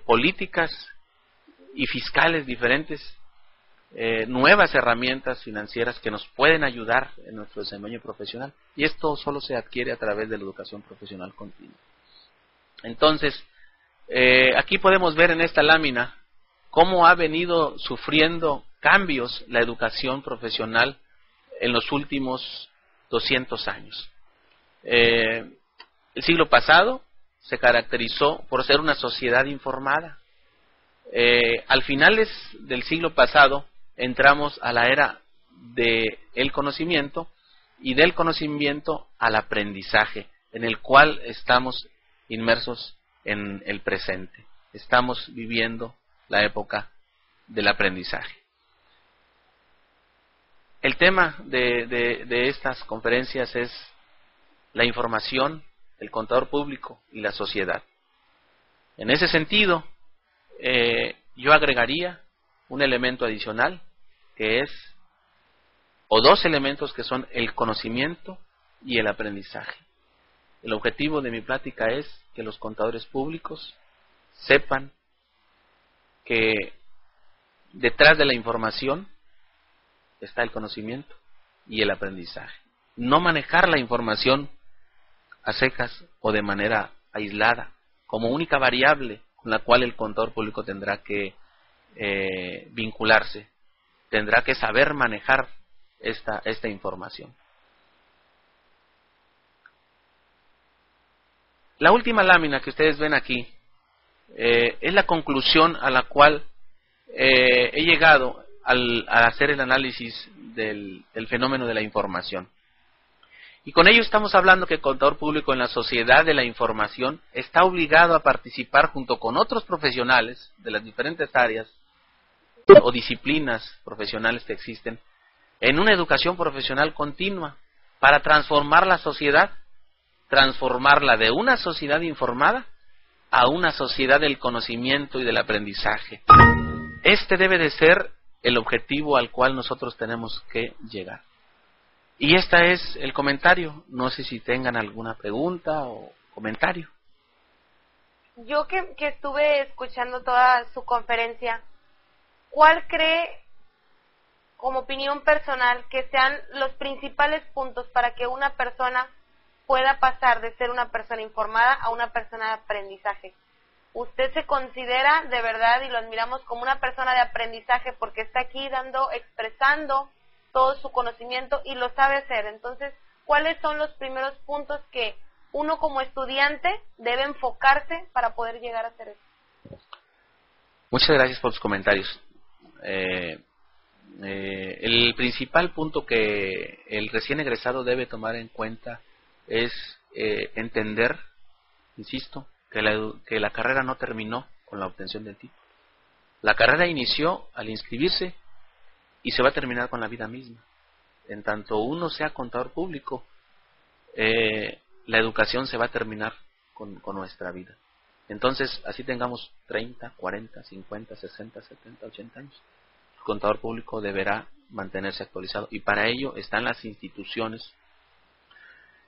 políticas y fiscales diferentes, nuevas herramientas financieras que nos pueden ayudar en nuestro desempeño profesional. Y esto solo se adquiere a través de la educación profesional continua. Entonces, aquí podemos ver en esta lámina cómo ha venido sufriendo cambios la educación profesional en los últimos 200 años. El siglo pasado se caracterizó por ser una sociedad informada. Al finales del siglo pasado entramos a la era del conocimiento y del conocimiento al aprendizaje, en el cual estamos inmersos en el presente. Estamos viviendo la época del aprendizaje. El tema de estas conferencias es la información, el contador público y la sociedad. En ese sentido, yo agregaría un elemento adicional que es, o dos elementos que son el conocimiento y el aprendizaje. El objetivo de mi plática es que los contadores públicos sepan que detrás de la información está el conocimiento y el aprendizaje. No manejar la información a secas o de manera aislada, como única variable con la cual el contador público tendrá que vincularse, tendrá que saber manejar esta información. La última lámina que ustedes ven aquí es la conclusión a la cual he llegado al hacer el análisis del fenómeno de la información. Y con ello estamos hablando que el contador público en la sociedad de la información está obligado a participar junto con otros profesionales de las diferentes áreas o disciplinas profesionales que existen en una educación profesional continua para transformar la sociedad, transformarla de una sociedad informada a una sociedad del conocimiento y del aprendizaje. Este debe de ser el objetivo al cual nosotros tenemos que llegar. Y este es el comentario. No sé si tengan alguna pregunta o comentario. Yo que estuve escuchando toda su conferencia, ¿cuál cree, como opinión personal, que sean los principales puntos para que una persona pueda pasar de ser una persona informada a una persona de aprendizaje? ¿Usted se considera de verdad, y lo admiramos, como una persona de aprendizaje porque está aquí expresando todo su conocimiento y lo sabe hacer? Entonces, ¿cuáles son los primeros puntos que uno como estudiante debe enfocarse para poder llegar a hacer eso? Muchas gracias por sus comentarios. El principal punto que el recién egresado debe tomar en cuenta es entender, insisto, que la carrera no terminó con la obtención del título. La carrera inició al inscribirse y se va a terminar con la vida misma. En tanto uno sea contador público, la educación se va a terminar con nuestra vida. Entonces, así tengamos 30, 40, 50, 60, 70, 80 años. El contador público deberá mantenerse actualizado. Y para ello están las instituciones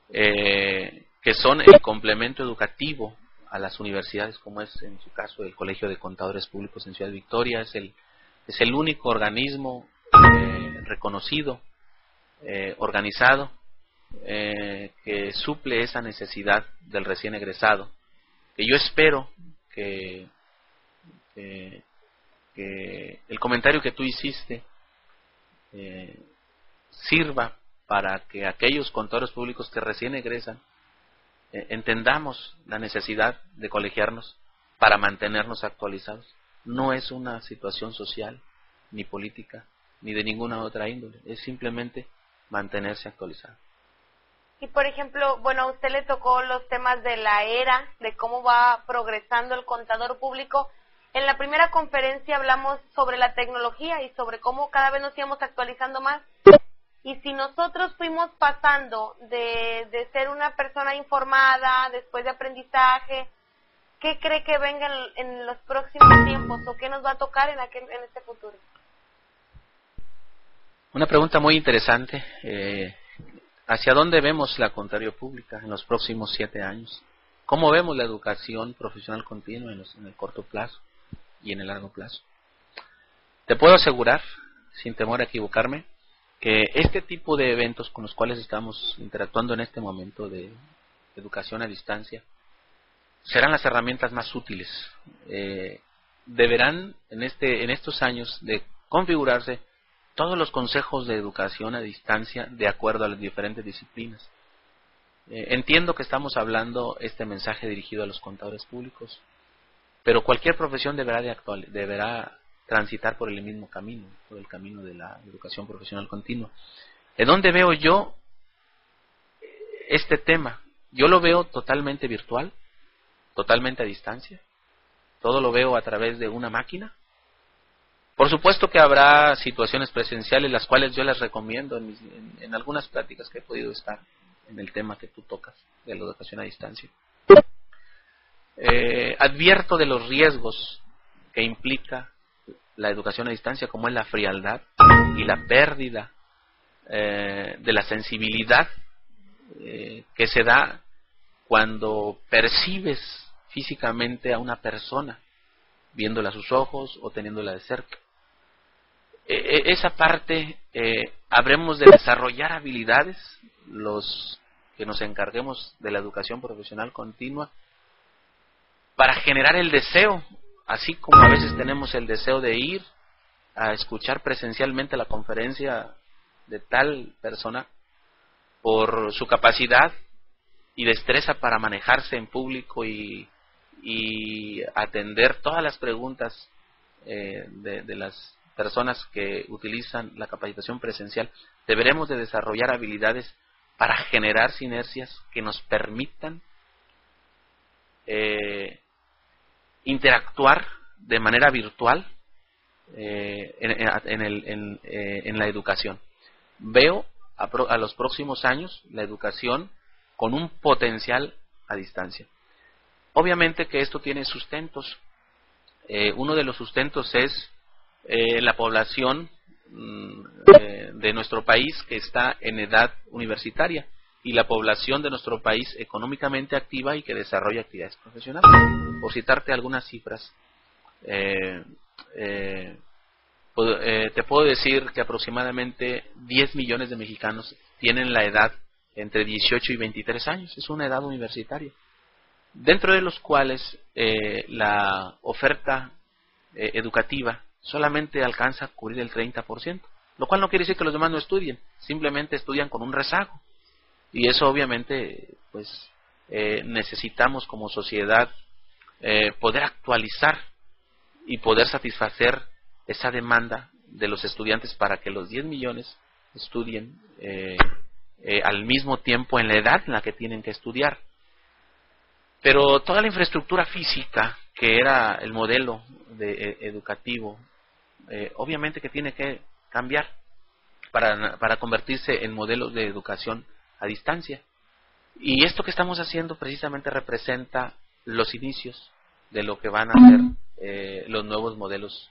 que son el complemento educativo a las universidades, como es en su caso el Colegio de Contadores Públicos en Ciudad Victoria. Es el único organismo reconocido, organizado, que suple esa necesidad del recién egresado, que yo espero que el comentario que tú hiciste sirva para que aquellos contadores públicos que recién egresan entendamos la necesidad de colegiarnos para mantenernos actualizados. No es una situación social, ni política, ni de ninguna otra índole, es simplemente mantenerse actualizado. Y por ejemplo, bueno, a usted le tocó los temas de la era, de cómo va progresando el contador público. En la primera conferencia hablamos sobre la tecnología y sobre cómo cada vez nos íbamos actualizando más. Y si nosotros fuimos pasando de ser una persona informada, después de aprendizaje, ¿qué cree que venga en los próximos tiempos o qué nos va a tocar en este futuro? Una pregunta muy interesante. ¿Hacia dónde vemos la Contraloría Pública en los próximos 7 años? ¿Cómo vemos la educación profesional continua en el corto plazo y en el largo plazo? Te puedo asegurar, sin temor a equivocarme, que este tipo de eventos con los cuales estamos interactuando en este momento de educación a distancia serán las herramientas más útiles. Deberán en estos años de configurarse todos los consejos de educación a distancia de acuerdo a las diferentes disciplinas. Entiendo que estamos hablando este mensaje dirigido a los contadores públicos, pero cualquier profesión deberá transitar por el mismo camino, por el camino de la educación profesional continua. ¿En dónde veo yo este tema? Yo lo veo totalmente virtual, totalmente a distancia, todo lo veo a través de una máquina. Por supuesto que habrá situaciones presenciales, las cuales yo les recomiendo en algunas pláticas que he podido estar en el tema que tú tocas, de la educación a distancia. Advierto de los riesgos que implica la educación a distancia, como es la frialdad y la pérdida de la sensibilidad que se da cuando percibes físicamente a una persona, viéndola a sus ojos o teniéndola de cerca. Esa parte habremos de desarrollar habilidades, los que nos encarguemos de la educación profesional continua, para generar el deseo, así como a veces tenemos el deseo de ir a escuchar presencialmente la conferencia de tal persona por su capacidad y destreza para manejarse en público y atender todas las preguntas de las personas que utilizan la capacitación presencial. Deberemos de desarrollar habilidades para generar sinergias que nos permitan interactuar de manera virtual en la educación. Veo a los próximos años la educación con un potencial a distancia. Obviamente que esto tiene sustentos. Uno de los sustentos es la población de nuestro país que está en edad universitaria y la población de nuestro país económicamente activa y que desarrolla actividades profesionales. Por citarte algunas cifras, te puedo decir que aproximadamente 10 millones de mexicanos tienen la edad entre 18 y 23 años. Es una edad universitaria, dentro de los cuales la oferta educativa solamente alcanza a cubrir el 30%, lo cual no quiere decir que los demás no estudien, simplemente estudian con un rezago. Y eso obviamente pues necesitamos como sociedad poder actualizar y poder satisfacer esa demanda de los estudiantes para que los 10 millones estudien al mismo tiempo en la edad en la que tienen que estudiar. Pero toda la infraestructura física, que era el modelo educativo, obviamente que tiene que cambiar para convertirse en modelos de educación a distancia. Y esto que estamos haciendo precisamente representa los inicios de lo que van a ser los nuevos modelos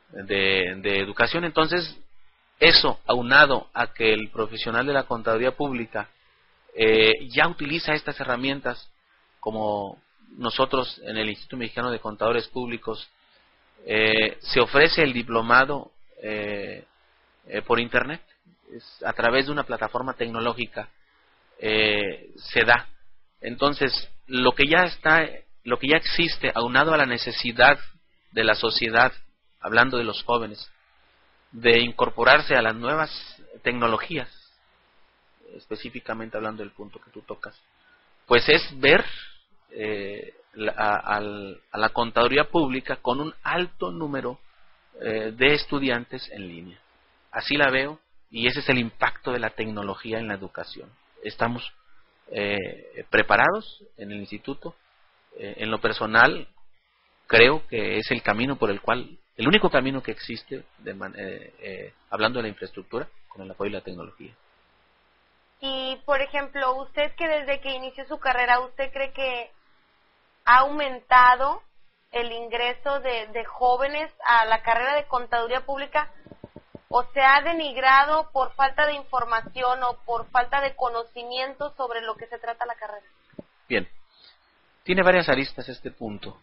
de educación. Entonces, eso aunado a que el profesional de la contaduría pública ya utiliza estas herramientas, como nosotros en el Instituto Mexicano de Contadores Públicos se ofrece el diplomado por internet, a través de una plataforma tecnológica se da. Entonces, lo que ya existe, aunado a la necesidad de la sociedad, hablando de los jóvenes, de incorporarse a las nuevas tecnologías, específicamente hablando del punto que tú tocas, pues es ver a la contaduría pública con un alto número de estudiantes en línea. Así la veo, y ese es el impacto de la tecnología en la educación. Estamos preparados en el instituto. En lo personal, creo que es el camino por el cual, el único camino que existe, hablando de la infraestructura, con el apoyo de la tecnología. Y, por ejemplo, usted que desde que inició su carrera, ¿usted cree que ha aumentado el ingreso de jóvenes a la carrera de contaduría pública, o se ha denigrado por falta de información o por falta de conocimiento sobre lo que se trata la carrera? Bien, Tiene varias aristas este punto.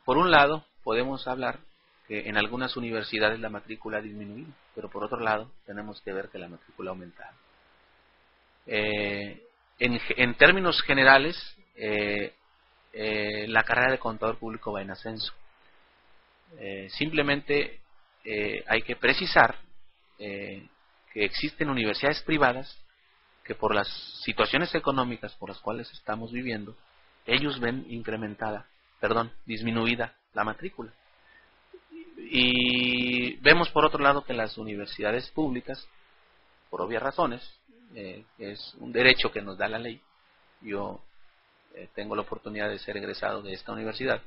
Por un lado, podemos hablar que en algunas universidades la matrícula ha disminuido, pero por otro lado tenemos que ver que la matrícula ha aumentado. En términos generales, la carrera de contador público va en ascenso. Simplemente hay que precisar que existen universidades privadas que por las situaciones económicas por las cuales estamos viviendo, ellos ven disminuida la matrícula. Y vemos por otro lado que las universidades públicas, por obvias razones, es un derecho que nos da la ley. Yo tengo la oportunidad de ser egresado de esta universidad.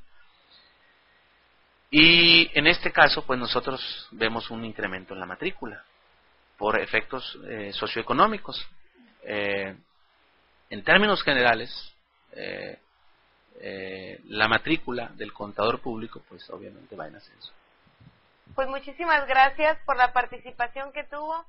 Y en este caso, pues nosotros vemos un incremento en la matrícula por efectos socioeconómicos. En términos generales, la matrícula del contador público, pues obviamente va en ascenso. Pues muchísimas gracias por la participación que tuvo.